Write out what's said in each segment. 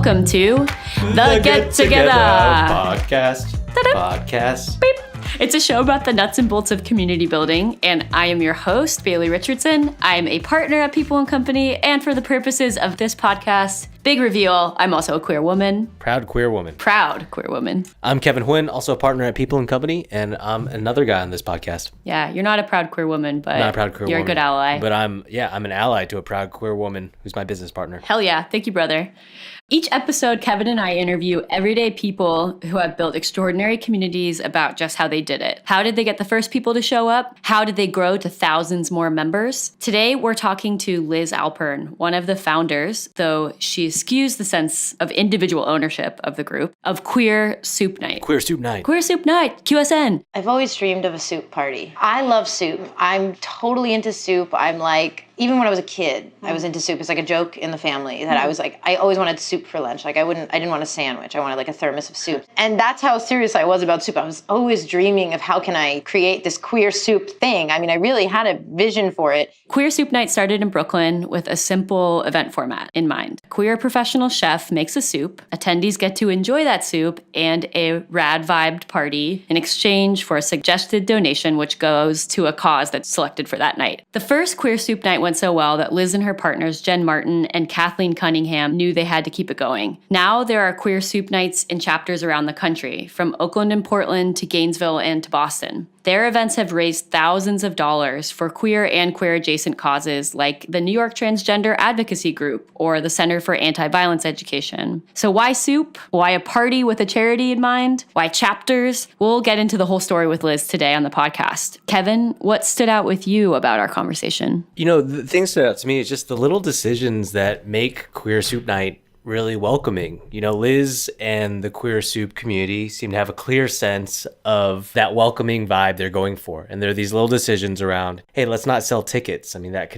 Welcome to the Get Together podcast. Beep. It's a show about the nuts and bolts of community building, and I am your host, Bailey Richardson. I am a partner at People & Company, and for the purposes of this podcast, big reveal, I'm also a queer woman. Proud queer woman. I'm Kevin Huynh, also a partner at People & Company, and I'm another guy on this podcast. Yeah, you're not a proud queer woman, but not a proud queer you're woman, a good ally. But I'm an ally to a proud queer woman who's my business partner. Hell yeah. Thank you, brother. Each episode, Kevin and I interview everyday people who have built extraordinary communities about just how they did it. How did they get the first people to show up? How did they grow to thousands more members? Today, we're talking to Liz Alpern, one of the founders, though she skews the sense of individual ownership of the group, of Queer Soup Night. Queer Soup Night, QSN. I've always dreamed of a soup party. I love soup. I'm totally into soup. I'm like, even when I was a kid, I was into soup. It's like a joke in the family that I was like, I always wanted soup for lunch. Like I didn't want a sandwich. I wanted like a thermos of soup. And that's how serious I was about soup. I was always dreaming of how can I create this queer soup thing. I mean, I really had a vision for it. Queer Soup Night started in Brooklyn with a simple event format in mind. A queer professional chef makes a soup. Attendees get to enjoy that soup and a rad-vibed party in exchange for a suggested donation, which goes to a cause that's selected for that night. The first Queer Soup Night went so well that Liz and her partners, Jen Martin and Kathleen Cunningham, knew they had to keep it going. Now there are Queer Soup Nights in chapters around the country, from Oakland and Portland to Gainesville and to Boston. Their events have raised thousands of dollars for queer and queer-adjacent causes like the New York Transgender Advocacy Group or the Center for Anti-Violence Education. So why soup? Why a party with a charity in mind? Why chapters? We'll get into the whole story with Liz today on the podcast. Kevin, what stood out with you about our conversation? You know, the thing that stood out to me is just the little decisions that make Queer Soup Night really welcoming. You know, Liz and the queer soup community seem to have a clear sense of that welcoming vibe they're going for. And there are these little decisions around, hey, let's not sell tickets. I mean, that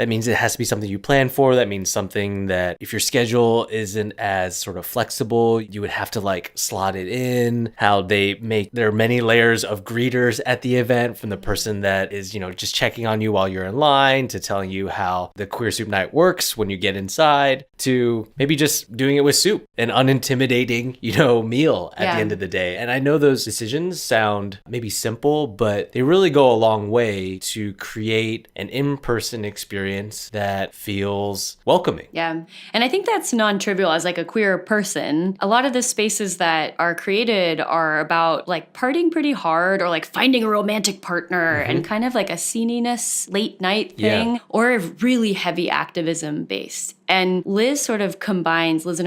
means it has to be something you plan for. That means something that if your schedule isn't as sort of flexible, you would have to like slot it in. How there are many layers of greeters at the event, from the person that is, you know, just checking on you while you're in line, to telling you how the Queer Soup Night works when you get inside, to maybe just doing it with soup, an unintimidating, you know, meal at the end of the day. And I know those decisions sound maybe simple, but they really go a long way to create an in-person experience that feels welcoming. Yeah. And I think that's non-trivial as like a queer person. A lot of the spaces that are created are about like partying pretty hard or like finding a romantic partner and kind of like a sceniness late night thing or really heavy activism based. And Liz and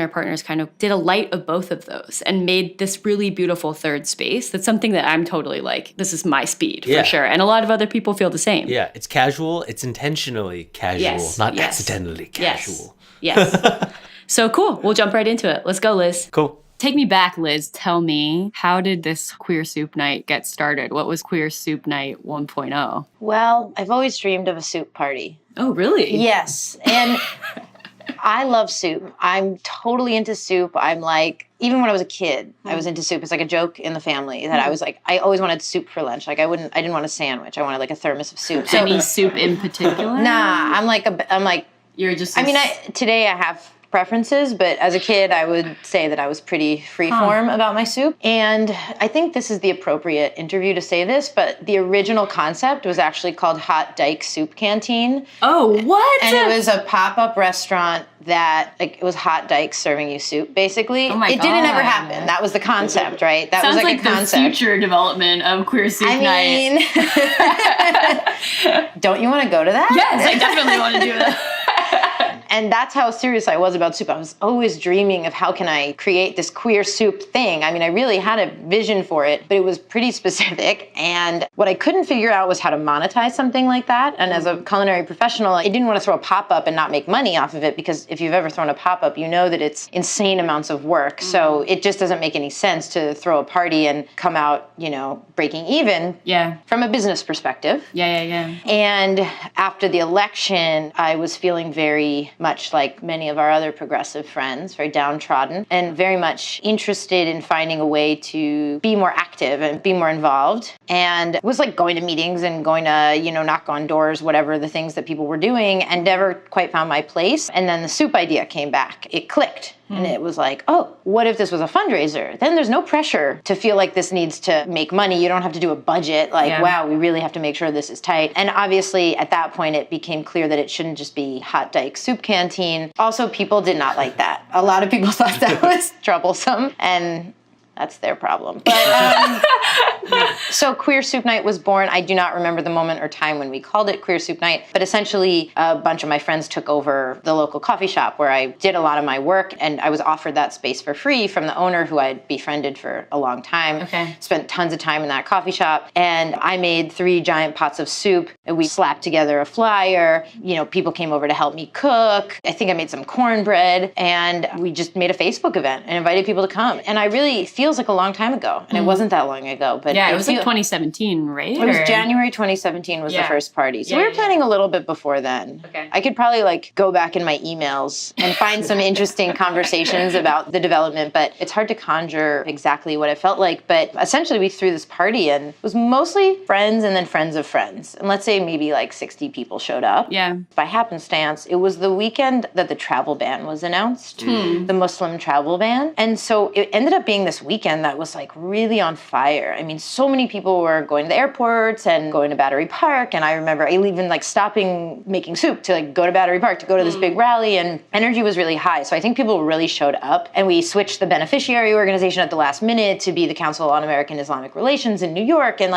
her partners kind of did a light of both of those and made this really beautiful third space. That's something that I'm totally like, this is my speed for sure. And a lot of other people feel the same. Yeah, it's casual. It's intentionally casual, not accidentally casual. Yes. So cool. We'll jump right into it. Let's go, Liz. Cool. Take me back, Liz. Tell me, how did this Queer Soup Night get started? What was Queer Soup Night 1.0? Well, I've always dreamed of a soup party. Oh, really? Yes. And I love soup. I'm totally into soup. I'm like, even when I was a kid, I was into soup. It's like a joke in the family that I was like, I always wanted soup for lunch. Like I didn't want a sandwich. I wanted like a thermos of soup. So, any soup in particular? Nah, I'm like, you're just. Today I have preferences, but as a kid, I would say that I was pretty freeform about my soup. And I think this is the appropriate interview to say this, but the original concept was actually called Hot Dyke Soup Canteen. Oh, what? And it was a pop-up restaurant that, like, it was hot dykes serving you soup, basically. Oh my It didn't ever happen. That was the concept, right? That Sounds was like a concept. The future development of Queer Soup Night. Don't you want to go to that? Yes, I definitely want to do that. And that's how serious I was about soup. I was always dreaming of how can I create this queer soup thing. I mean, I really had a vision for it, but it was pretty specific. And what I couldn't figure out was how to monetize something like that. And as a culinary professional, I didn't want to throw a pop-up and not make money off of it, because if you've ever thrown a pop-up, you know that it's insane amounts of work. So it just doesn't make any sense to throw a party and come out, you know, breaking even from a business perspective. Yeah. And after the election, I was feeling very much like many of our other progressive friends, very downtrodden, and very much interested in finding a way to be more active and be more involved. And was like going to meetings and going to, you know, knock on doors, whatever the things that people were doing, and never quite found my place. And then the soup idea came back. It clicked. And it was like, oh, what if this was a fundraiser? Then there's no pressure to feel like this needs to make money. You don't have to do a budget. Like, wow, we really have to make sure this is tight. And obviously, at that point, it became clear that it shouldn't just be Hot Dyke Soup Canteen. Also, people did not like that. A lot of people thought that was troublesome. And that's their problem. But so Queer Soup Night was born. I do not remember the moment or time when we called it Queer Soup Night, but essentially a bunch of my friends took over the local coffee shop where I did a lot of my work, and I was offered that space for free from the owner who I had befriended for a long time. Okay. Spent tons of time in that coffee shop, and I made 3 giant pots of soup, and we slapped together a flyer. People came over to help me cook. I think I made some cornbread, and we just made a Facebook event and invited people to come. And I really feels like a long time ago, and it wasn't that long ago. But yeah, it was like 2017, right? It was January 2017 was the first party. So we were planning a little bit before then. Okay. I could probably go back in my emails and find some interesting conversations about the development, but it's hard to conjure exactly what it felt like. But essentially we threw this party, and it was mostly friends and then friends of friends. And let's say maybe 60 people showed up. Yeah. By happenstance, it was the weekend that the travel ban was announced, the Muslim travel ban. And so it ended up being this weekend that was really on fire. I mean, so many people were going to the airports and going to Battery Park. And I remember even stopping making soup to go to Battery Park to go to this big rally, and energy was really high. So I think people really showed up, and we switched the beneficiary organization at the last minute to be the Council on American Islamic Relations in New York, and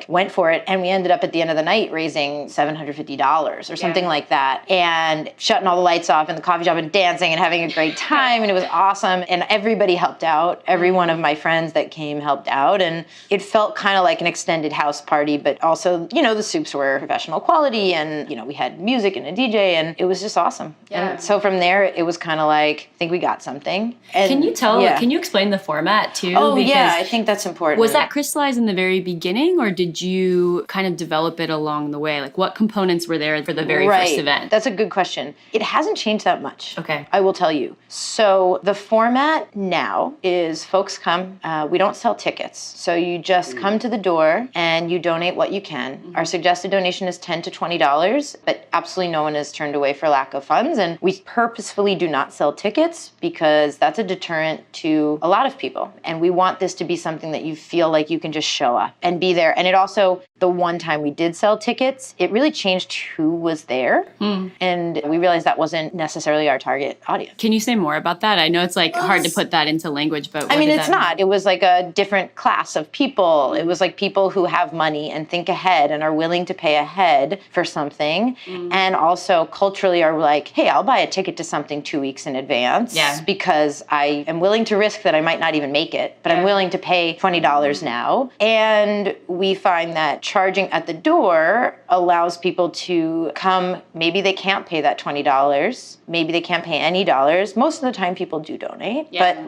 went for it. And we ended up at the end of the night raising $750 or something like that, and shutting all the lights off in the coffee shop and dancing and having a great time. And it was awesome. And everybody helped out. Every one of my friends that came helped out, and it felt kind of like an extended house party, but also, the soups were professional quality, and, we had music and a DJ, and it was just awesome. Yeah. And so from there, it was kind of I think we got something. And can you explain the format too? Oh, yeah, I think that's important. Was that crystallized in the very beginning, or did you kind of develop it along the way? What components were there for the very first event? That's a good question. It hasn't changed that much. Okay. I will tell you. So the format now is folks come, we don't sell tickets. So you just come to the door and you donate what you can. Our suggested donation is $10 to $20, but absolutely no one is turned away for lack of funds. And we purposefully do not sell tickets because that's a deterrent to a lot of people. And we want this to be something that you feel like you can just show up and be there. And it also, the one time we did sell tickets, it really changed who was there. And we realized that wasn't necessarily our target audience. Can you say more about that? I know it's hard to put that into language, but it's not. It was a different class of people. It was people who have money and think ahead and are willing to pay ahead for something. And also culturally are hey, I'll buy a ticket to something 2 weeks in advance because I am willing to risk that I might not even make it, but I'm willing to pay $20 now. And we find that charging at the door allows people to come. Maybe they can't pay that $20. Maybe they can't pay any dollars. Most of the time people do donate, but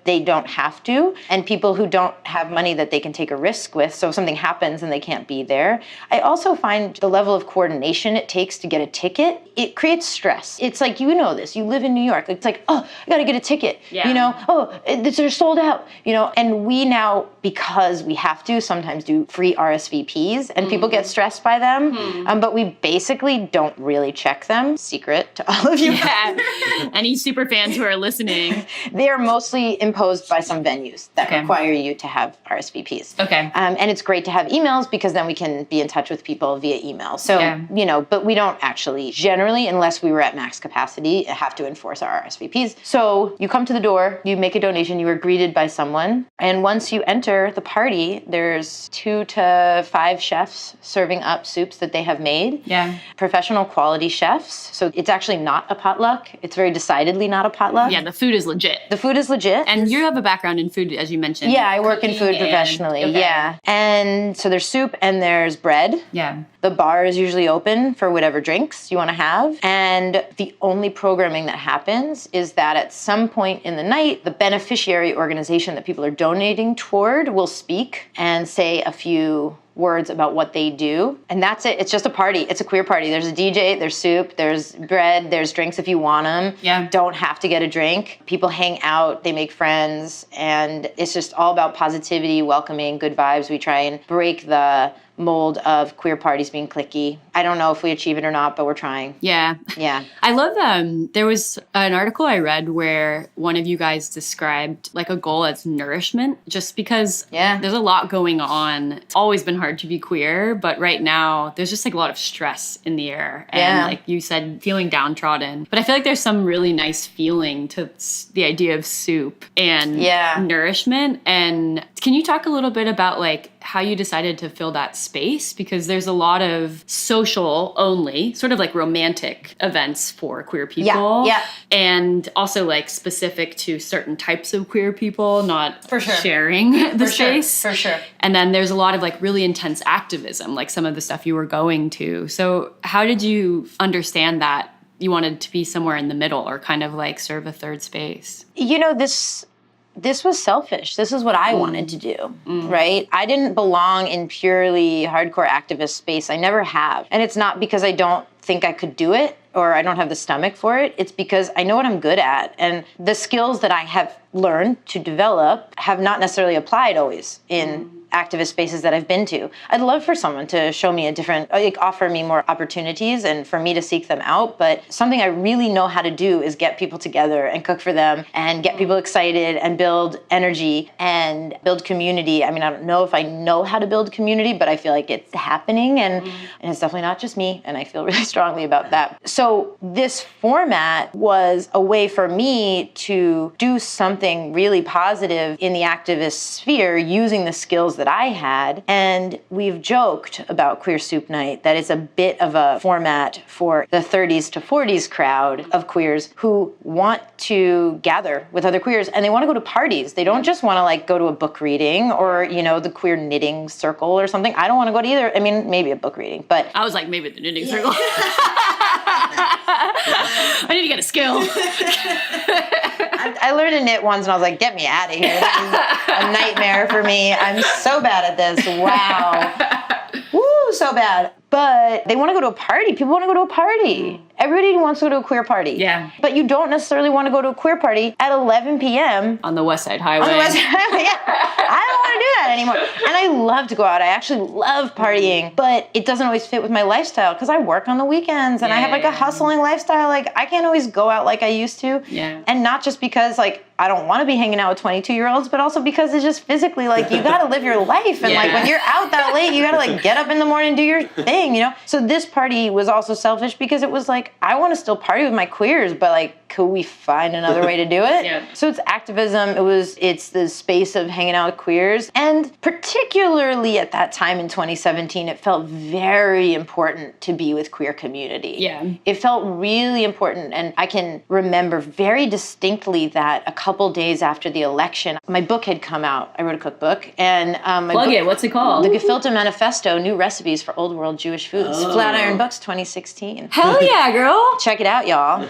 they don't have to. And people who don't have money that they can take a risk with, so if something happens and they can't be there. I also find the level of coordination it takes to get a ticket, it creates stress. It's this, you live in New York. It's oh, I gotta get a ticket, they're sold out, and we now, because we have to sometimes do free RSVPs, and people get stressed by them, but we basically don't really check them. Secret to all of you. Yeah. Any super fans who are listening. They are mostly imposed by some venues that require you to have RSVPs. Okay. And it's great to have emails because then we can be in touch with people via email. So, but we don't actually generally, unless we were at max capacity, have to enforce our RSVPs. So you come to the door, you make a donation, you are greeted by someone. And once you enter the party, there's 2 to 5 chefs serving up soups that they have made. Yeah. Professional quality chefs. So it's actually not a potluck. It's very decidedly not a potluck. Yeah, the food is legit. The food is legit. And you have a background in food, as you mentioned. Yeah, I work in food professionally. Yeah. And so there's soup and there's bread. Yeah. The bar is usually open for whatever drinks you want to have. And the only programming that happens is that at some point in the night, the beneficiary organization that people are donating toward will speak and say a few words about what they do. And that's it. It's just a party. It's a queer party. There's a DJ, there's soup, there's bread, there's drinks if you want them. Yeah. Don't have to get a drink. People hang out, they make friends, and it's just all about positivity, welcoming, good vibes. We try and break the mold of queer parties being cliquey. I don't know if we achieve it or not, but we're trying. Yeah. Yeah. I love there was an article I read where one of you guys described like a goal as nourishment, just because there's a lot going on. It's always been hard to be queer, but right now there's just like a lot of stress in the air. And like you said, feeling downtrodden. But I feel like there's some really nice feeling to the idea of soup and nourishment. And can you talk a little bit about like how you decided to fill that space? Because there's a lot of social only, sort of like romantic events for queer people. Yeah. And also like specific to certain types of queer people, not sharing the space. For sure. And then there's a lot of like really intense activism, like some of the stuff you were going to. So how did you understand that you wanted to be somewhere in the middle or kind of like serve a third space? You know, this was selfish. This is what I wanted to do, right? I didn't belong in purely hardcore activist space. I never have. And it's not because I don't think I could do it or I don't have the stomach for it. It's because I know what I'm good at. And the skills that I have learned to develop have not necessarily applied always in activist spaces that I've been to. I'd love for someone to show me a different, like offer me more opportunities and for me to seek them out. But something I really know how to do is get people together and cook for them and get people excited and build energy and build community. I mean, I don't know if I know how to build community, but I feel like it's happening and it's definitely not just me. And I feel really strongly about that. So this format was a way for me to do something really positive in the activist sphere using the skills that I had. And we've joked about Queer Soup Night that it's a bit of a format for the 30s to 40s crowd of queers who want to gather with other queers and they want to go to parties. They don't just want to like go to a book reading or, you know, the queer knitting circle or something. I don't want to go to either. I mean, maybe a book reading, but I was like, maybe the knitting circle. I need to get a skill. I learned to knit once and I was like, get me out of here. This is a nightmare for me. I'm so bad at this. Wow. Woo, so bad. But they want to go to a party. People want to go to a party. Everybody wants to go to a queer party. Yeah. But you don't necessarily want to go to a queer party at 11 p.m. On the West Side Highway. On the West Side Highway, yeah. I don't want to do that anymore. And I love to go out. I actually love partying, but it doesn't always fit with my lifestyle because I work on the weekends and I have like a hustling lifestyle. Like I can't always go out like I used to. Yeah. And not just because like I don't want to be hanging out with 22-year-olds, but also because it's just physically like you got to live your life. And like when you're out that late, you got to like get up in the morning and do your thing, you know? So this party was also selfish because it was like, I want to still party with my queers, but like, could we find another way to do it? Yeah. So it's activism. It's the space of hanging out with queers. And particularly at that time in 2017, it felt very important to be with queer community. Yeah. It felt really important. And I can remember very distinctly that a couple days after the election, my book had come out. I wrote a cookbook. And What's it called? The Gefilte Manifesto, New Recipes for Old World Jewish Foods. Oh. Flatiron Books 2016. Hell yeah, girl. Check it out, y'all.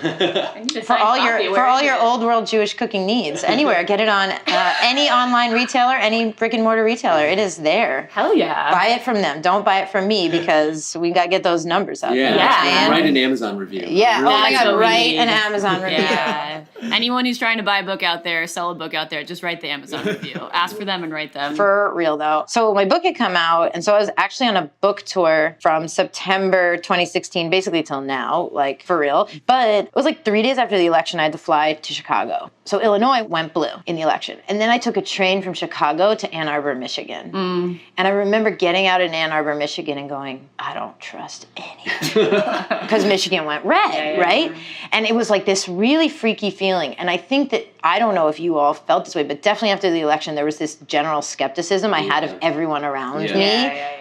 For all your old world Jewish cooking needs. Anywhere. Get it on any online retailer, any brick and mortar retailer. It is there. Hell yeah. Buy it from them. Don't buy it from me because we got to get those numbers up. Yeah. Write an Amazon review. Yeah. Really? Oh my God. Write an need. Amazon review. Yeah. Anyone who's trying to buy a book out there, sell a book out there, just write the Amazon review. Ask for them and write them. For real though. So my book had come out and so I was actually on a book tour from September 2016 basically till now, like for real. But it was like 3 days after the election I had to fly to Chicago. So Illinois went blue in the election. And then I took a train from Chicago to Ann Arbor, Michigan. And I remember getting out in Ann Arbor, Michigan and going, I don't trust anyone. Because Michigan went red, right? And it was like this really freaky feeling. And I think that, I don't know if you all felt this way, but definitely after the election, there was this general skepticism I had of everyone around me.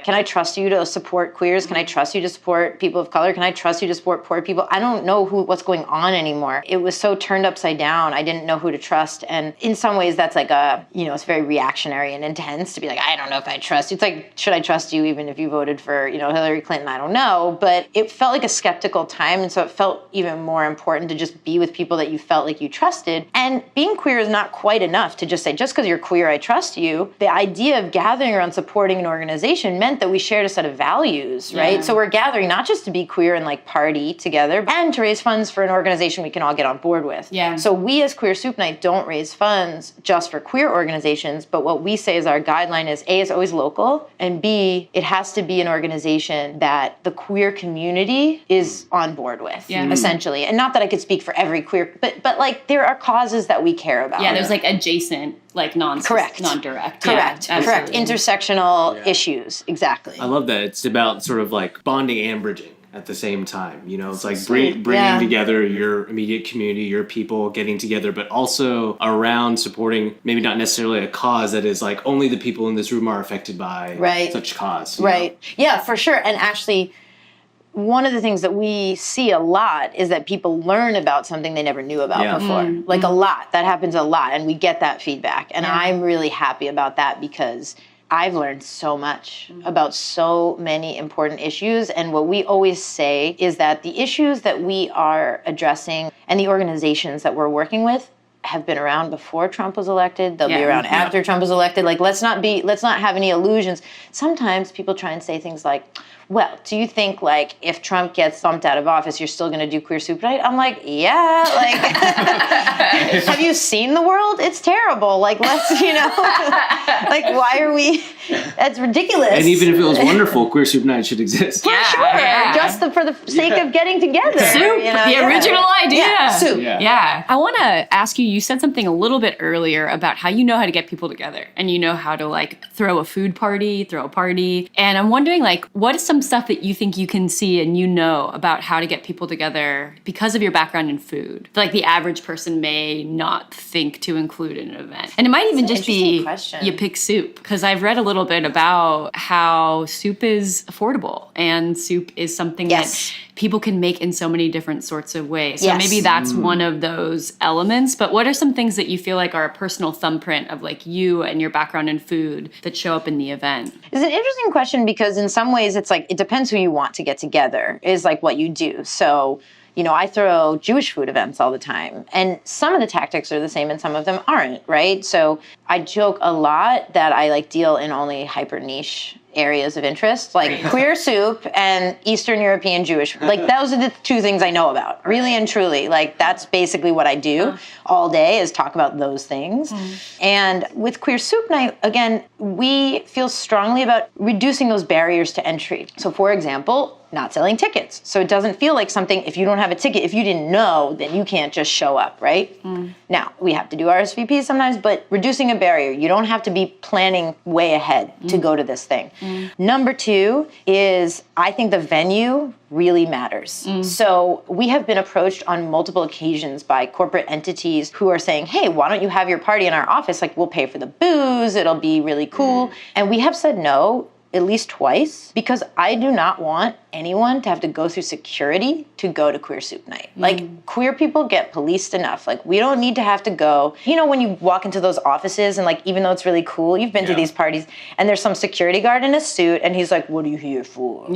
Can I trust you to support queers? Can I trust you to support people of color? Can I trust you to support poor people? I don't know what's going on anymore. It was so turned upside down. I didn't know who to trust. And in some ways, that's like it's very reactionary and intense to be like, I don't know if I trust you. It's like, should I trust you even if you voted for, Hillary Clinton? I don't know. But it felt like a skeptical time. And so it felt even more important to just be with people that you felt like you trusted. And being queer is not quite enough to just say, just because you're queer, I trust you. The idea of gathering around supporting an organization meant that we shared a set of values, right? So we're gathering not just to be queer and like party together and to raise funds for an organization we can all get on board with. Yeah. So we as Queer Soup Night don't raise funds just for queer organizations, but what we say is our guideline is A, it's always local, and B, it has to be an organization that the queer community is on board with, essentially. And not that I could speak for every queer, but like there are causes that we care about. Yeah, there's like adjacent, like non-direct. Correct. Intersectional issues. Exactly. I love that. It's about sort of like bonding and bridging at the same time. You know, it's like bringing together your immediate community, your people getting together, but also around supporting maybe not necessarily a cause that is like only the people in this room are affected by such cause. Right. Yeah, for sure. And actually, one of the things that we see a lot is that people learn about something they never knew about before. Like a lot. That happens a lot. And we get that feedback. And I'm really happy about that because I've learned so much about so many important issues. And what we always say is that the issues that we are addressing and the organizations that we're working with have been around before Trump was elected. They'll be around after Trump was elected. Like, let's not have any illusions. Sometimes people try and say things like, well, do you think, like, if Trump gets bumped out of office, you're still going to do Queer Soup Night? I'm like, yeah, like, have you seen the world? It's terrible. Like, let's, like, why are we, that's ridiculous. And even if it was wonderful, Queer Soup Night should exist. For sure. Just for the sake of getting together. Soup, the original idea. Yeah, soup. Yeah. I want to ask you, you said something a little bit earlier about how you know how to get people together and you know how to, like, throw a food party, throw a party. And I'm wondering, like, what is some stuff that you think you can see and you know about how to get people together because of your background in food? Like the average person may not think to include in an event. And it might even just be you pick soup. Because I've read a little bit about how soup is affordable and soup is something that people can make in so many different sorts of ways. So maybe that's one of those elements. But what are some things that you feel like are a personal thumbprint of like you and your background in food that show up in the event? It's an interesting question because in some ways it's like, it depends who you want to get together is like what you do. So, I throw Jewish food events all the time. And some of the tactics are the same and some of them aren't, right? So I joke a lot that I like deal in only hyper niche areas of interest, like queer soup and Eastern European Jewish. Like those are the two things I know about, really and truly. Like that's basically what I do all day is talk about those things. And with Queer Soup Night, again, we feel strongly about reducing those barriers to entry. So for example, not selling tickets. So it doesn't feel like something, if you don't have a ticket, if you didn't know, then you can't just show up, right? Now, we have to do RSVPs sometimes, but reducing a barrier. You don't have to be planning way ahead to go to this thing. Number two is, I think the venue really matters. So we have been approached on multiple occasions by corporate entities who are saying, hey, why don't you have your party in our office? Like, we'll pay for the booze, it'll be really cool. And we have said no at least twice, because I do not want anyone to have to go through security to go to Queer Soup Night. Like, queer people get policed enough. Like, we don't need to have to go. When you walk into those offices and, like, even though it's really cool, you've been to these parties, and there's some security guard in a suit, and he's like, what are you here for?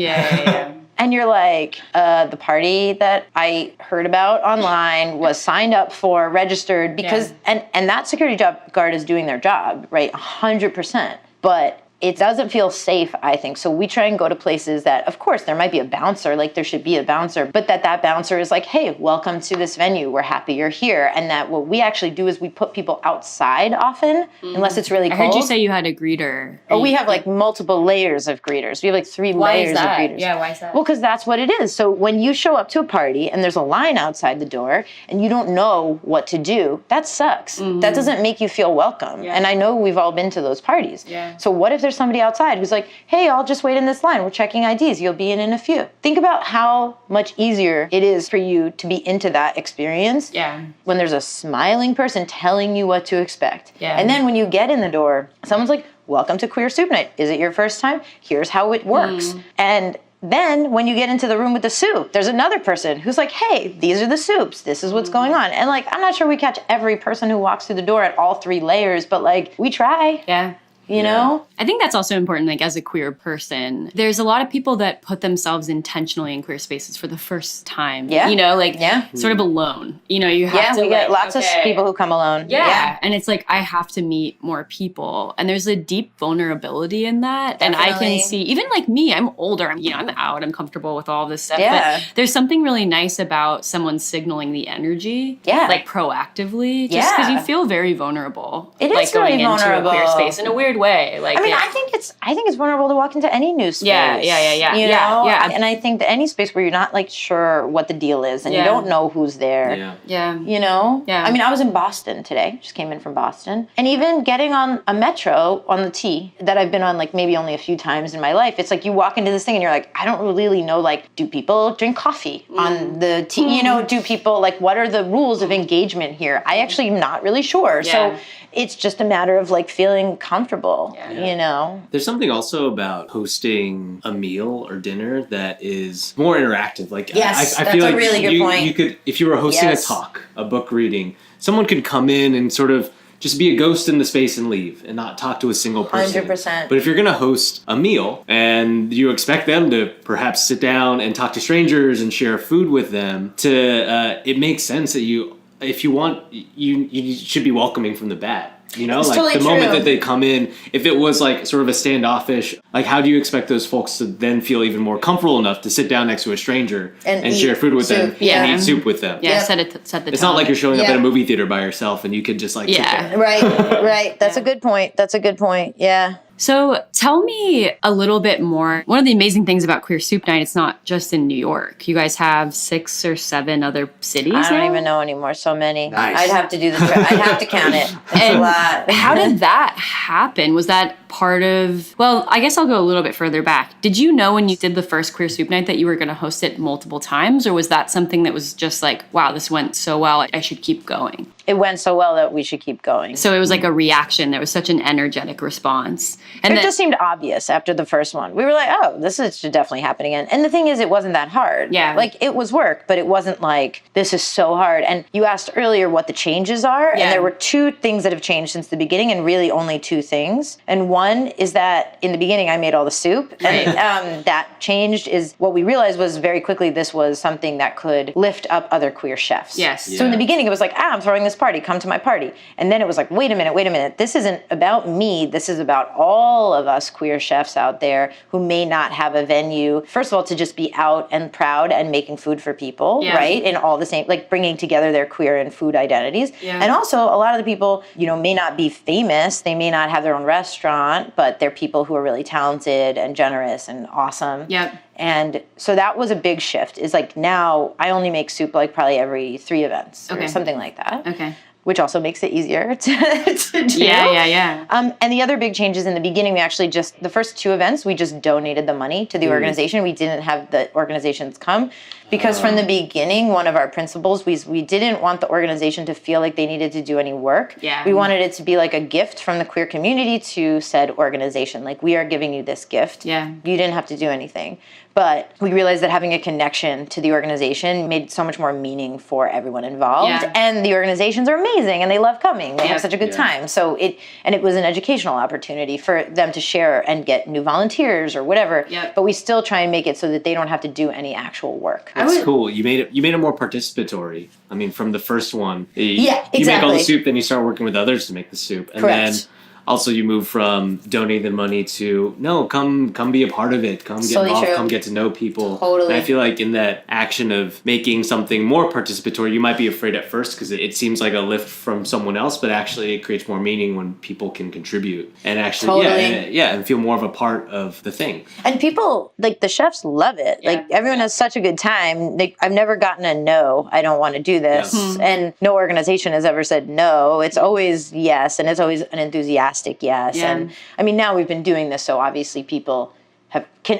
And you're like, the party that I heard about online was signed up for, registered, because, and that security guard is doing their job, right? 100%. But it doesn't feel safe, I think. So we try and go to places that, of course, there might be a bouncer, like there should be a bouncer, but that bouncer is like, hey, welcome to this venue. We're happy you're here. And that what we actually do is we put people outside often, unless it's really cold. I heard you say you had a greeter. Oh, we have like multiple layers of greeters. We have like 3 layers of greeters. Yeah, why is that? Well, because that's what it is. So when you show up to a party and there's a line outside the door and you don't know what to do, that sucks. That doesn't make you feel welcome. And I know we've all been to those parties. So what if there's somebody outside who's like, hey, I'll just wait in this line. We're checking IDs. You'll be in a few. Think about how much easier it is for you to be into that experience when there's a smiling person telling you what to expect. And then when you get in the door, someone's like, welcome to Queer Soup Night. Is it your first time? Here's how it works. And then when you get into the room with the soup, there's another person who's like, hey, these are the soups. This is what's going on. And like, I'm not sure we catch every person who walks through the door at all 3 layers, but like, we try. you know? I think that's also important, like as a queer person. There's a lot of people that put themselves intentionally in queer spaces for the first time. Yeah. You know, like sort of alone. You know, you have to we get lots of people who come alone. Yeah. And it's like, I have to meet more people. And there's a deep vulnerability in that. Definitely. And I can see, even like me, I'm older, I'm out, I'm comfortable with all this stuff. Yeah. But there's something really nice about someone signaling the energy. Yeah. Like proactively. Just because you feel very vulnerable. It is like very going vulnerable. into a queer space in a weird way. Like, I mean, I think it's vulnerable to walk into any new space. Yeah. You know? And I think that any space where you're not like sure what the deal is and you don't know who's there. Yeah. You know? Yeah. I mean, I was in Boston today. Just came in from Boston. And even getting on a metro on the T that I've been on like maybe only a few times in my life, it's like you walk into this thing and you're like, I don't really know, like, do people drink coffee on the T? You know, do people, like, what are the rules of engagement here? I actually am not really sure. Yeah. So it's just a matter of like feeling comfortable, you know? There's something also about hosting a meal or dinner that is more interactive. Like, Yes, I that's feel a like really good point. You could, if you were hosting a talk, a book reading, someone could come in and sort of just be a ghost in the space and leave and not talk to a single person. 100%. But if you're going to host a meal and you expect them to perhaps sit down and talk to strangers and share food with them, it makes sense that if you want, you should be welcoming from the bat. You know, It's like totally the moment true. that they come in, if it was like sort of a standoffish, like how do you expect those folks to then feel even more comfortable enough to sit down next to a stranger and eat share food with them soup, and eat soup with them? Yeah, Yep. set the It's tone. not like you're showing up Yeah. at a movie theater by yourself and you could just like sit there. Right. That's a good point. Yeah. So tell me a little bit more. One of the amazing things about Queer Soup Night, it's not just in New York. You guys have 6 or 7 other cities I don't now? even know anymore. So many. Nice. I'd have to do the I'd have to count it. It's a lot. How did that happen? Was that part of, well, I guess I'll go a little bit further back. Did you know when you did the first Queer Soup Night that you were going to host it multiple times? Or was that something that was just like, wow, this went so well, I should keep going? It went so well that we should keep going. So it was like a reaction. There was such an energetic response. And It just seemed obvious after the first one. We were like, oh, this should definitely happen again. And the thing is, it wasn't that hard. Yeah. Like, it was work, but it wasn't like, this is so hard. And you asked earlier what the changes are. Yeah. And there were 2 things that have changed since the beginning, and really only 2 things. And one is that in the beginning, I made all the soup. Right. And that changed is what we realized was very quickly this was something that could lift up other queer chefs. Yes. So in the beginning, it was like, I'm throwing this party, come to my party. And then it was like, wait a minute. This isn't about me. This is about all of us queer chefs out there who may not have a venue. First of all, to just be out and proud and making food for people, right? And all the same, like bringing together their queer and food identities. Yeah. And also, a lot of the people, may not be famous. They may not have their own restaurant, but they're people who are really talented and generous and awesome. Yep. And so that was a big shift. Is like now I only make soup like probably every 3 events or something like that. Okay. Which also makes it easier to do. Yeah. And the other big changes in the beginning, we actually the first 2 events, we just donated the money to the organization. We didn't have the organizations come because from the beginning, one of our principles, we didn't want the organization to feel like they needed to do any work. Yeah. We wanted it to be like a gift from the queer community to said organization. Like, we are giving you this gift. Yeah. You didn't have to do anything. But we realized that having a connection to the organization made so much more meaning for everyone involved. Yeah. And the organizations are amazing and they love coming. They have such a good Yeah. time. So it was an educational opportunity for them to share and get new volunteers or whatever. Yep. But we still try and make it so that they don't have to do any actual work. That's cool. You made it more participatory. I mean, from the first one, you make all exactly. the soup, then you start working with others to make the soup, and Correct. then also you move from donating the money to come be a part of it, come get Totally involved, true. come get to know people. Totally. And I feel like in that action of making something more participatory, you might be afraid at first because it seems like a lift from someone else, but actually it creates more meaning when people can contribute and actually Totally. and feel more of a part of the thing. And people, like the chefs, love it. Yeah. Like, everyone has such a good time. I've never gotten a no, I don't want to do this. Yes. And no organization has ever said no. It's always yes, and it's always an enthusiastic yes. Yeah. And I mean, now we've been doing this, so obviously people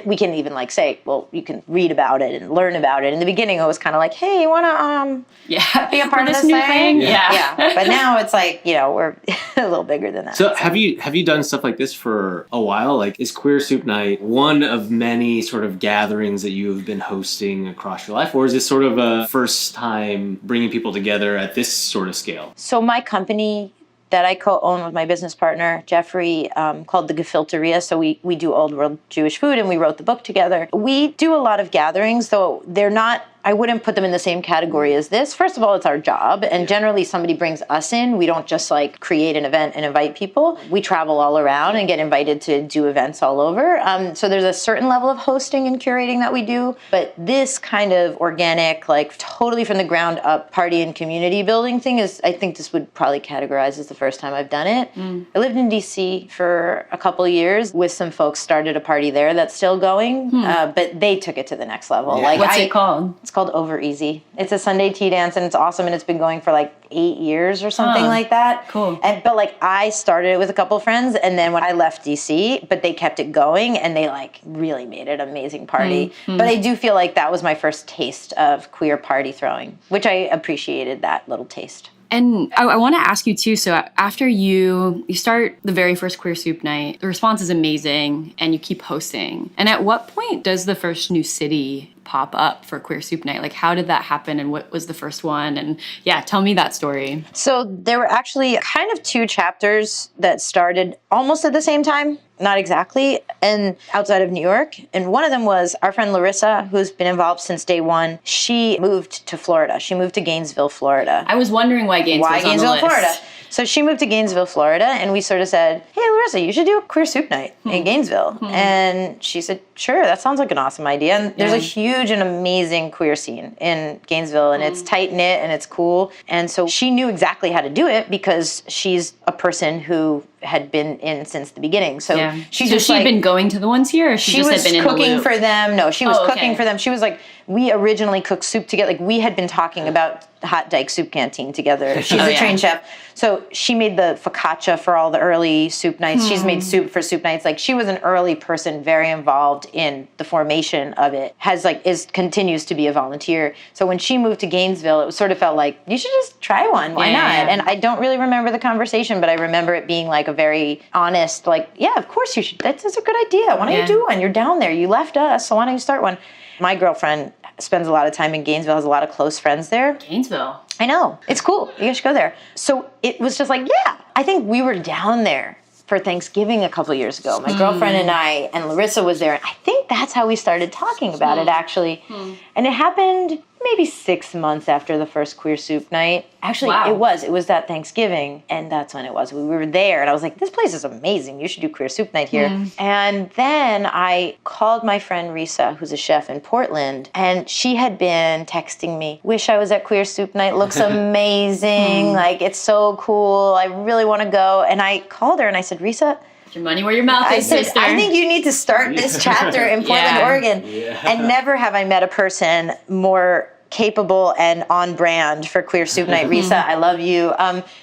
we can even like say, well, you can read about it and learn about it. In the beginning, it was kind of like, hey, you want to be a part of this new thing? Yeah. But now it's like, we're a little bigger than that. So have you done stuff like this for a while? Like, is Queer Soup Night one of many sort of gatherings that you have been hosting across your life? Or is this sort of a first time bringing people together at this sort of scale? So my company that I co-own with my business partner, Jeffrey, called The Gefilteria. So we do old world Jewish food, and we wrote the book together. We do a lot of gatherings, though they're not, I wouldn't put them in the same category as this. First of all, it's our job. And generally somebody brings us in. We don't just like create an event and invite people. We travel all around and get invited to do events all over. So there's a certain level of hosting and curating that we do. But this kind of organic, like totally from the ground up party and community building thing is, I think this would probably categorize as the first time I've done it. I lived in DC for a couple of years with some folks, started a party there that's still going, but they took it to the next level. Yeah. Like What's it called? It's called Over Easy. It's a Sunday tea dance, and it's awesome, and it's been going for like 8 years or something like that. Cool. But like I started it with a couple of friends, and then when I left DC, but they kept it going, and they like really made it an amazing party. But I do feel like that was my first taste of queer party throwing, which I appreciated that little taste. And I want to ask you too, so after you start the very first Queer Soup Night, the response is amazing and you keep hosting. And at what point does the first new city pop up for Queer Soup Night? Like, how did that happen and what was the first one? And yeah, tell me that story. So there were actually kind of two chapters that started almost at the same time. Not exactly, and outside of New York. And one of them was our friend Larissa, who's been involved since day one. She moved to Florida. She moved to Gainesville, Florida. I was wondering why Gainesville was on the list. Florida? So she moved to Gainesville, Florida, and we sort of said, hey, Larissa, you should do a Queer Soup Night in Gainesville. And she said, sure, that sounds like an awesome idea. And there's a huge and amazing queer scene in Gainesville, and it's tight-knit and it's cool. And so she knew exactly how to do it because she's a person who had been in since the beginning. So she'd been going to the ones here, or she just had been in the loop? cooking for them. No, she was cooking for them. She was like, we originally cooked soup together. Like we had been talking about Hot Dyke Soup Canteen together. She's a trained chef. So she made the focaccia for all the early soup nights. She's made soup for soup nights. Like she was an early person, very involved in the formation of it. Continues to be a volunteer. So when she moved to Gainesville, it sort of felt like, you should just try one. Why not? And I don't really remember the conversation, but I remember it being like a very honest, like, yeah, of course you should. That's a good idea. Why don't you do one? You're down there. You left us, so why don't you start one? My girlfriend spends a lot of time in Gainesville, has a lot of close friends there. Gainesville. I know. It's cool. You guys should go there. So it was just like, yeah. I think we were down there for Thanksgiving a couple of years ago. My girlfriend and I, and Larissa was there. And I think that's how we started talking about it, actually. And it happened maybe 6 months after the first Queer Soup Night. Actually, it was that Thanksgiving, and that's when it was. We were there, and I was like, this place is amazing. You should do Queer Soup Night here. And then I called my friend Risa, who's a chef in Portland, and she had been texting me, wish I was at Queer Soup Night. Looks amazing. Like, it's so cool. I really want to go. And I called her, and I said, Risa, your money where your mouth is, sister. I think you need to start this chapter in Portland, Oregon. And never have I met a person more capable and on brand for Queer Soup Night. Risa, I love you.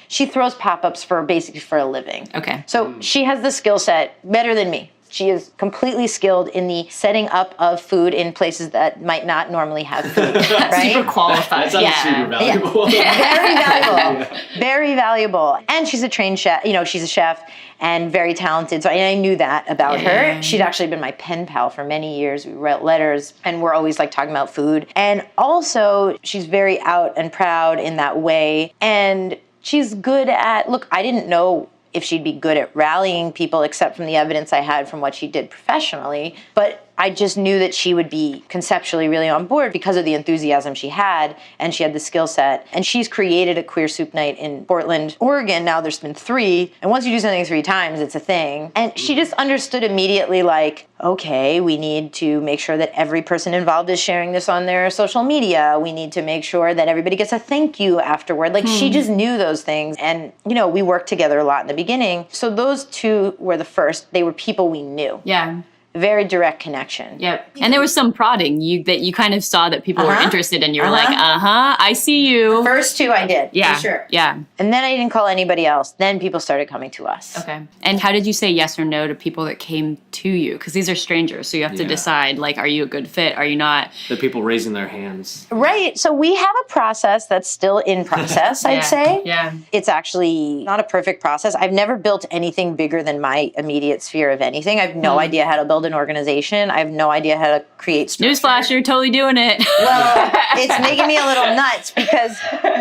She throws pop-ups basically for a living. Okay. So she has the skill set better than me. She is completely skilled in the setting up of food in places that might not normally have food. Right? Super qualified. That's super valuable. Very valuable. Very valuable. And she's a trained chef. You know, she's a chef and very talented. So I knew that about her. She'd actually been my pen pal for many years. We wrote letters and we're always like talking about food. And also she's very out and proud in that way. And she's good at, look, I didn't know if she'd be good at rallying people except from the evidence I had from what she did professionally. But I just knew that she would be conceptually really on board because of the enthusiasm she had, and she had the skill set. And she's created a Queer Soup Night in Portland, Oregon. Now there's been 3. And once you do something 3 times, it's a thing. And she just understood immediately, like, okay, we need to make sure that every person involved is sharing this on their social media. We need to make sure that everybody gets a thank you afterward. Like, she just knew those things. And, you know, we worked together a lot in the beginning. So those 2 were the first. They were people we knew. Yeah. Very direct connection. Yep. And there was some prodding that you kind of saw that people were interested in. You were like, I see you. First 2 I did. Yeah. For sure. Yeah. And then I didn't call anybody else. Then people started coming to us. Okay. And how did you say yes or no to people that came to you? Because these are strangers. So you have to decide, like, are you a good fit? Are you not? The people raising their hands. Right. So we have a process that's still in process, I'd say. Yeah. It's actually not a perfect process. I've never built anything bigger than my immediate sphere of anything. I have no idea how to build an organization. I have no idea how to create structure. Newsflash, you're totally doing it. Well, it's making me a little nuts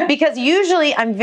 because usually I'm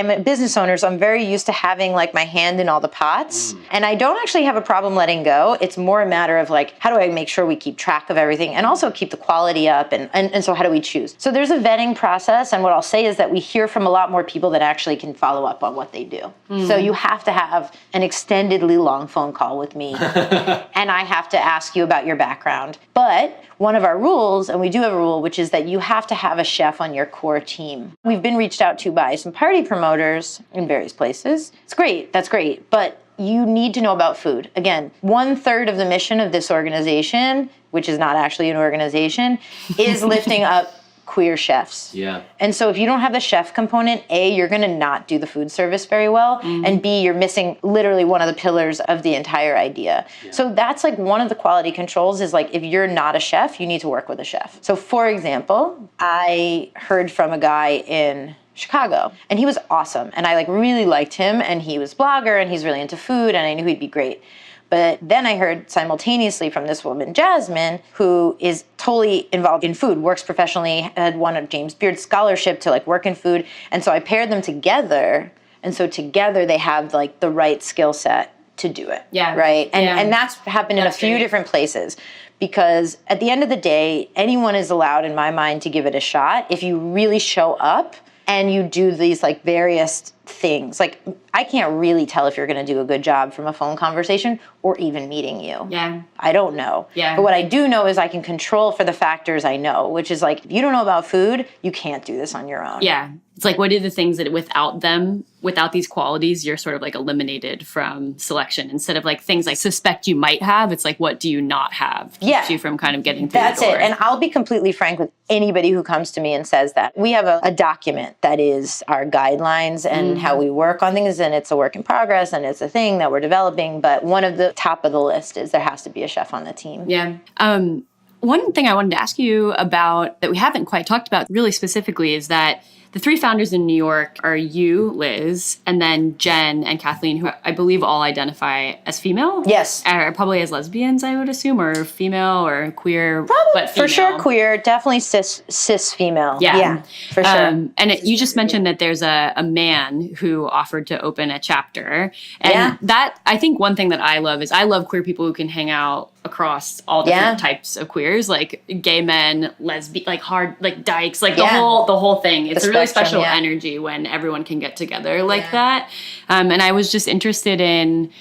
a business owner, so I'm very used to having like my hand in all the pots. And I don't actually have a problem letting go. It's more a matter of like, how do I make sure we keep track of everything and also keep the quality up? And so how do we choose? So there's a vetting process. And what I'll say is that we hear from a lot more people that actually can follow up on what they do. So you have to have an extendedly long phone call with me. And I have to ask you about your background. But one of our rules, and we do have a rule, which is that you have to have a chef on your core team. We've been reached out to by some party promoters in various places. It's great. That's great. But you need to know about food. Again, 1/3 of the mission of this organization, which is not actually an organization, is lifting up queer chefs. Yeah. And so if you don't have the chef component, A, you're going to not do the food service very well. And B, you're missing literally one of the pillars of the entire idea. Yeah. So that's like one of the quality controls is like, if you're not a chef, you need to work with a chef. So for example, I heard from a guy in Chicago and he was awesome. And I like really liked him and he was a blogger and he's really into food and I knew he'd be great. But then I heard simultaneously from this woman, Jasmine, who is totally involved in food, works professionally, had won a James Beard scholarship to like work in food. And so I paired them together. And so together they have like the right skill set to do it. Yeah. Right. And that's happened in a few different places. Because at the end of the day, anyone is allowed, in my mind, to give it a shot if you really show up and you do these like various things. Like I can't really tell if you're going to do a good job from a phone conversation or even meeting you. Yeah. I don't know. Yeah. But what I do know is I can control for the factors I know, which is like, if you don't know about food, you can't do this on your own. Yeah. It's like, what are the things that without these qualities, you're sort of like eliminated from selection instead of like things I suspect you might have. It's like, what do you not have? Keeps you from kind of getting through That's the door. it. And I'll be completely frank with anybody who comes to me and says that. We have a document that is our guidelines and how we work on things, and it's a work in progress and it's a thing that we're developing. But one of the top of the list is there has to be a chef on the team. Yeah. One thing I wanted to ask you about that we haven't quite talked about really specifically is that the three founders in New York are you, Liz, and then Jen and Kathleen, who I believe all identify as female. Yes. Or probably as lesbians, I would assume, or female or queer. Probably, but female. For sure queer, definitely cis female. Yeah. For sure. And you just mentioned that there's a man who offered to open a chapter. And that, I think one thing that I love is I love queer people who can hang out across all different types of queers, like gay men, lesbian, like hard, like dykes, like the whole thing. It's a really special energy when everyone can get together like that. And I was just interested in,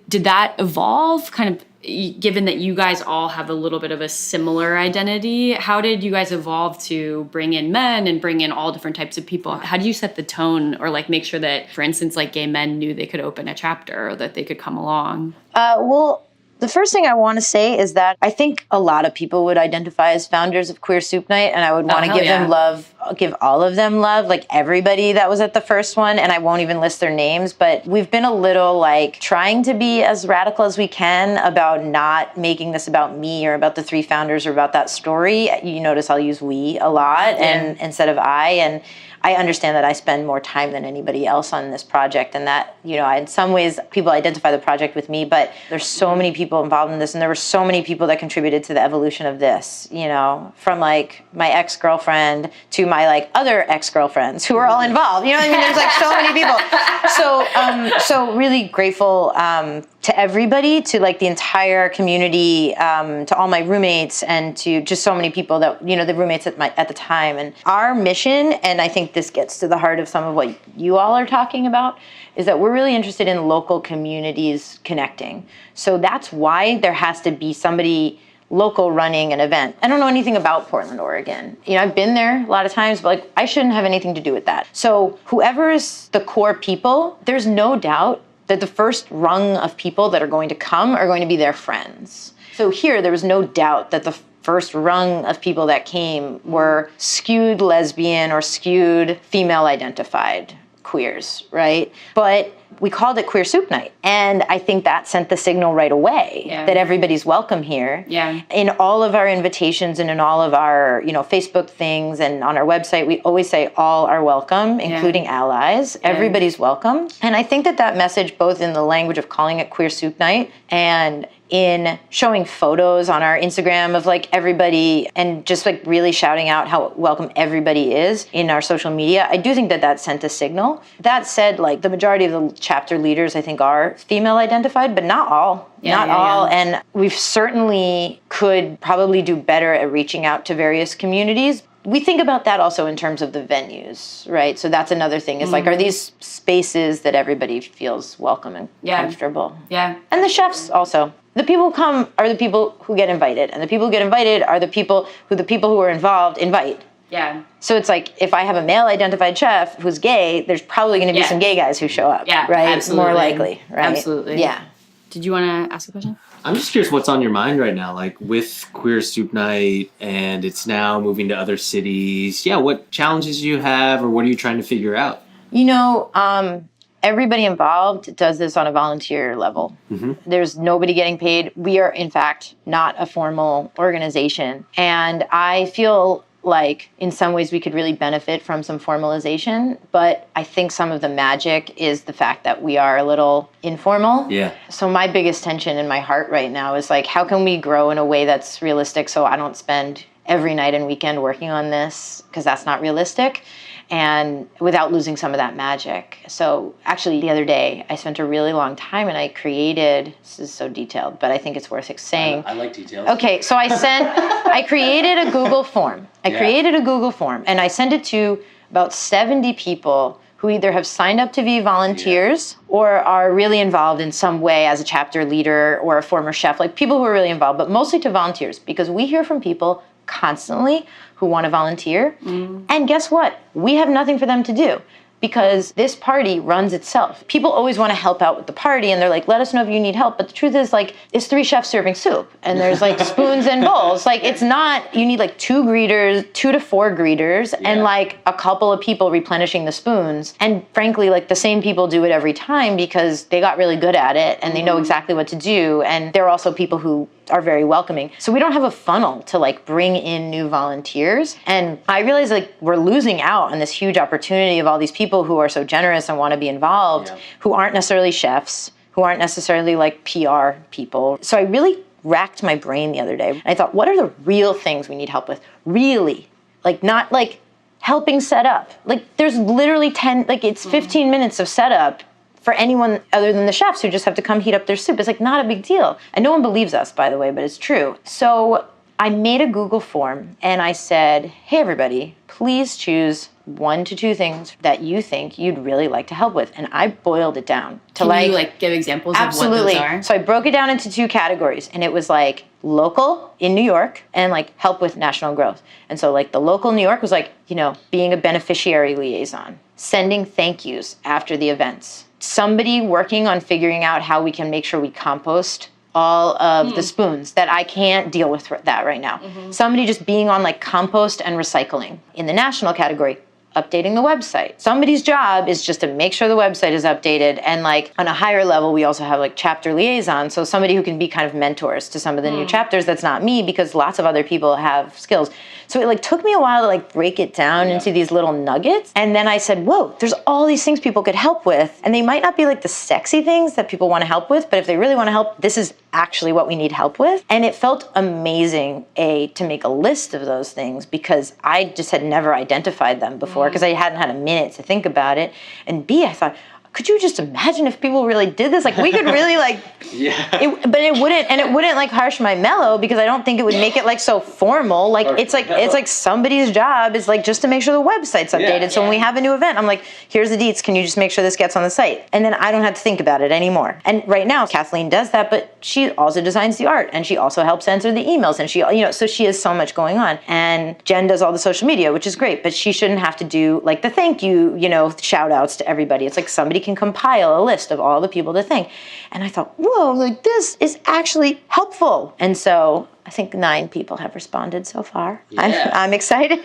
did that evolve kind of, given that you guys all have a little bit of a similar identity? How did you guys evolve to bring in men and bring in all different types of people? How do you set the tone or like make sure that, for instance, like gay men knew they could open a chapter or that they could come along? Well, the first thing I want to say is that I think a lot of people would identify as founders of Queer Soup Night, and I would want to give them love, give all of them love, like everybody that was at the first one, and I won't even list their names, but we've been a little like trying to be as radical as we can about not making this about me or about the three founders or about that story. You notice I'll use we a lot and instead of I, and I understand that I spend more time than anybody else on this project, and that, you know, in some ways people identify the project with me, but there's so many people involved in this, and there were so many people that contributed to the evolution of this, you know, from like my ex-girlfriend to my like other ex-girlfriends who are all involved, you know what I mean? There's like so many people. So really grateful to everybody, to like the entire community, to all my roommates, and to just so many people that, you know, the roommates at the time. And our mission, and I think this gets to the heart of some of what you all are talking about, is that we're really interested in local communities connecting. So that's why there has to be somebody local running an event. I don't know anything about Portland, Oregon. You know, I've been there a lot of times, but like I shouldn't have anything to do with that. So whoever is the core people, there's no doubt that the first rung of people that are going to come are going to be their friends. So here, there was no doubt that the first rung of people that came were skewed lesbian or skewed female identified queers, right? But we called it Queer Soup Night. And I think that sent the signal right away that everybody's welcome here. Yeah. In all of our invitations and in all of our, you know, Facebook things and on our website, we always say all are welcome, including allies. Everybody's welcome. And I think that message, both in the language of calling it Queer Soup Night and in showing photos on our Instagram of like everybody and just like really shouting out how welcome everybody is in our social media, I do think that that sent a signal. That said, like the majority of the chapter leaders I think are female identified, but not all. Not all. And we've certainly could probably do better at reaching out to various communities. We think about that also in terms of the venues, right? So that's another thing is like, are these spaces that everybody feels welcome and comfortable? Yeah. And the chefs also. The people who come are the people who get invited. And the people who get invited are the people who are involved invite. Yeah. So it's like, if I have a male-identified chef who's gay, there's probably going to be some gay guys who show up, right? Absolutely. More likely, right? Absolutely. Yeah. Did you want to ask a question? I'm just curious what's on your mind right now, like with Queer Soup Night and it's now moving to other cities. Yeah, what challenges do you have or what are you trying to figure out? You know, everybody involved does this on a volunteer level. There's nobody getting paid. We are, in fact, not a formal organization. And I feel like in some ways we could really benefit from some formalization, but I think some of the magic is the fact that we are a little informal. Yeah. So my biggest tension in my heart right now is like, how can we grow in a way that's realistic so I don't spend every night and weekend working on this, because that's not realistic, and without losing some of that magic. So actually the other day I spent a really long time and I created, this is so detailed, but I think it's worth saying. I like details. Okay, so I created a Google form. Created a Google form and I sent it to about 70 people who either have signed up to be volunteers or are really involved in some way as a chapter leader or a former chef, like people who are really involved, but mostly to volunteers, because we hear from people constantly who want to volunteer. And guess what? We have nothing for them to do because this party runs itself. People always want to help out with the party and they're like, let us know if you need help. But the truth is like, it's 3 chefs serving soup and there's like spoons and bowls. Like it's not, you need like 2 to 4 greeters and like a couple of people replenishing the spoons. And frankly, like the same people do it every time because they got really good at it and they know exactly what to do. And there are also people who are very welcoming. So we don't have a funnel to like bring in new volunteers. And I realize like we're losing out on this huge opportunity of all these people who are so generous and want to be involved, who aren't necessarily chefs, who aren't necessarily like PR people. So I really racked my brain the other day. And I thought, what are the real things we need help with? Really? Like not like helping set up. Like there's literally 15 minutes of setup for anyone other than the chefs who just have to come heat up their soup. It's like not a big deal. And no one believes us, by the way, but it's true. So I made a Google form and I said, hey, everybody, please choose 1 to 2 things that you think you'd really like to help with. And I boiled it down to Can you give examples of what those are? So I broke it down into 2 categories and it was like local in New York and like help with national growth. And so like the local New York was like, you know, being a beneficiary liaison, sending thank yous after the events, somebody working on figuring out how we can make sure we compost all of the spoons that I can't deal with that right now. Somebody just being on like compost and recycling. In the national category, updating the website. Somebody's job is just to make sure the website is updated. And like on a higher level, we also have like chapter liaison. So somebody who can be kind of mentors to some of the new chapters. That's not me because lots of other people have skills. So it like took me a while to like break it down into these little nuggets. And then I said, whoa, there's all these things people could help with. And they might not be like the sexy things that people want to help with, but if they really want to help, this is actually what we need help with. And it felt amazing, A, to make a list of those things because I just had never identified them before because I hadn't had a minute to think about it. And B, I thought, could you just imagine if people really did this? Like we could really like, but it wouldn't like harsh my mellow because I don't think it would make it like so formal. Like it's like somebody's job is like just to make sure the website's updated. So when we have a new event, I'm like, here's the deets. Can you just make sure this gets on the site? And then I don't have to think about it anymore. And right now Kathleen does that, but she also designs the art and she also helps answer the emails and she, you know, so she has so much going on. And Jen does all the social media, which is great, but she shouldn't have to do like the thank you, you know, shout outs to everybody. It's like somebody can compile a list of all the people to thank. And I thought, whoa, like this is actually helpful. And so I think 9 people have responded so far. I'm excited.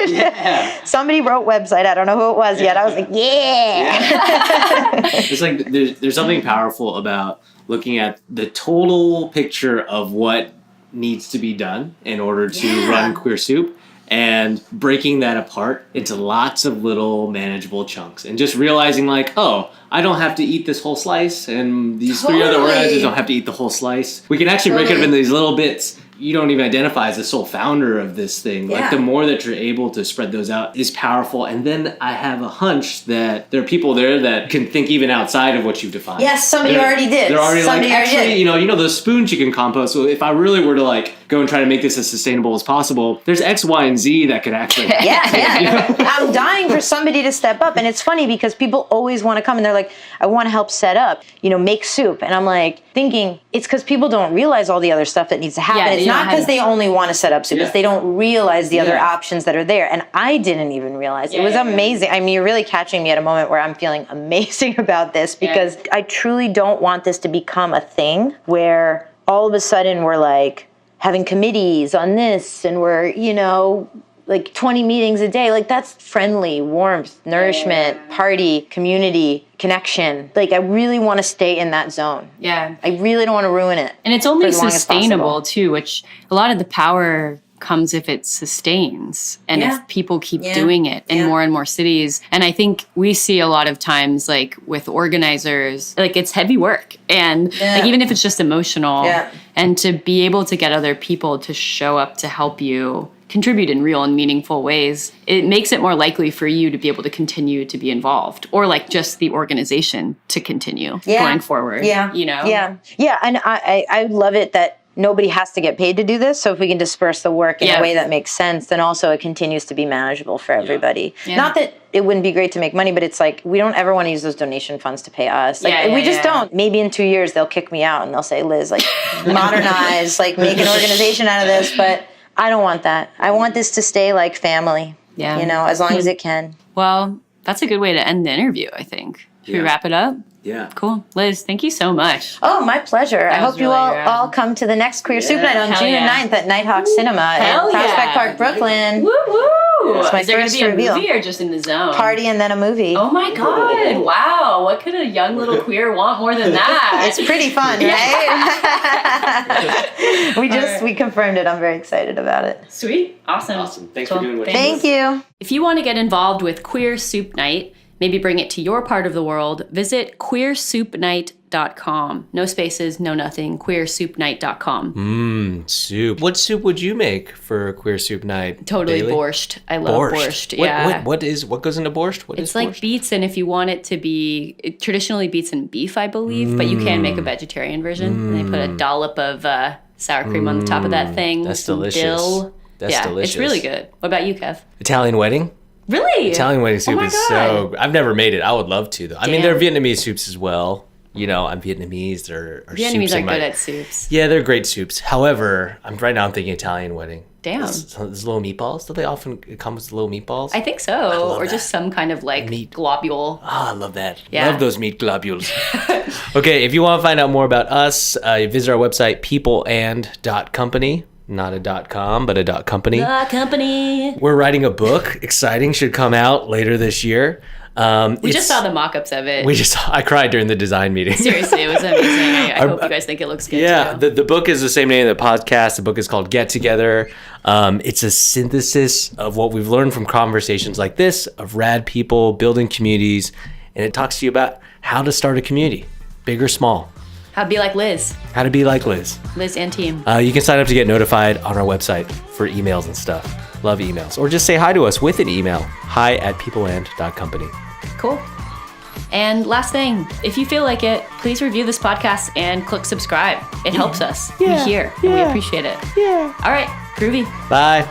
Somebody wrote website. I don't know who it was yet. I was like, It's like there's something powerful about looking at the total picture of what needs to be done in order to run Queer Soup and breaking that apart into lots of little manageable chunks and just realizing like, oh, I don't have to eat this whole slice, and these three other organizers don't have to eat the whole slice. We can actually break it up into these little bits. You don't even identify as the sole founder of this thing. Like the more that you're able to spread those out is powerful. And then I have a hunch that there are people there that can think even outside of what you've defined. Yes, somebody already did. They're already somebody like, actually, you know those spoons you can compost. So if I really were to like go and try to make this as sustainable as possible, there's X, Y, and Z that could actually happen. You know? I'm dying for somebody to step up. And it's funny because people always want to come and they're like, I want to help set up, make soup. And I'm like thinking it's because people don't realize all the other stuff that needs to happen. It's not because they only want to set up soup. It's they don't realize the other options that are there. And I didn't even realize. It was amazing. I mean, you're really catching me at a moment where I'm feeling amazing about this because I truly don't want this to become a thing where all of a sudden we're like having committees on this and we're, like 20 meetings a day. Like that's friendly, warmth, nourishment, party, community, connection. Like I really want to stay in that zone. Yeah. I really don't want to ruin it. And it's only sustainable too, which a lot of the power comes if it sustains and if people keep doing it in more and more cities. And I think we see a lot of times like with organizers, like it's heavy work and like even if it's just emotional and to be able to get other people to show up to help you contribute in real and meaningful ways, it makes it more likely for you to be able to continue to be involved or like just the organization to continue going forward. Yeah. And I love it that nobody has to get paid to do this. So if we can disperse the work in a way that makes sense, then also it continues to be manageable for everybody. Not that it wouldn't be great to make money, but it's like, we don't ever want to use those donation funds to pay us. Like we just don't. Maybe in 2 years they'll kick me out and they'll say, Liz, like modernize, like make an organization out of this. But I don't want that. I want this to stay like family, as long as it can. Well, that's a good way to end the interview, I think. Should we wrap it up? Yeah. Cool. Liz, thank you so much. Oh, my pleasure. I hope you all come to the next Queer Soup Night on June 9th at Nighthawk Cinema in Prospect Park, Brooklyn. Woo woo! It's my Is there going first to be reveal. a movie or just in the zone? Party and then a movie. Oh my God. Wow. What could a young little queer want more than that? It's pretty fun, right? We confirmed it. I'm very excited about it. Sweet. Awesome. Thanks for doing what you do. Thank you. If you want to get involved with Queer Soup Night, maybe bring it to your part of the world, visit queersoupnight.com. No spaces, no nothing. queersoupnight.com. Soup. What soup would you make for Queer Soup Night? Totally Bailey? borscht. I love borscht. What goes into borscht? It's like borscht? beets, and if you want it to be traditionally beets and beef, I believe, but you can make a vegetarian version. And they put a dollop of sour cream on the top of that thing. That's some delicious. Dill. That's delicious. It's really good. What about you, Kev? Italian wedding? Really? Italian wedding soup my is God. I've never made it. I would love to, though. I mean, there are Vietnamese soups as well. I'm Vietnamese. Vietnamese are good at soups. Yeah, they're great soups. However, I'm thinking Italian wedding. Damn. Those little meatballs. Do they often come with little meatballs? I think so. Or just some kind of like meat globule. I love that. Yeah. Love those meat globules. Okay, if you want to find out more about us, visit our website, peopleand.company. Not a .com, but a .company. The company. We're writing a book. Exciting. Should come out later this year. We just saw the mock-ups of it. I cried during the design meeting. Seriously, it was amazing. I hope you guys think it looks good too. The book is the same name of the podcast. The book is called Get Together. It's a synthesis of what we've learned from conversations like this, of rad people building communities, and it talks to you about how to start a community, big or small. How to be like Liz. How to be like Liz. Liz and team. You can sign up to get notified on our website for emails and stuff. Love emails. Or just say hi to us with an email. hi@peopleand.company. Cool. And last thing, if you feel like it, please review this podcast and click subscribe. It helps us. We're here and we appreciate it. Yeah. All right. Groovy. Bye.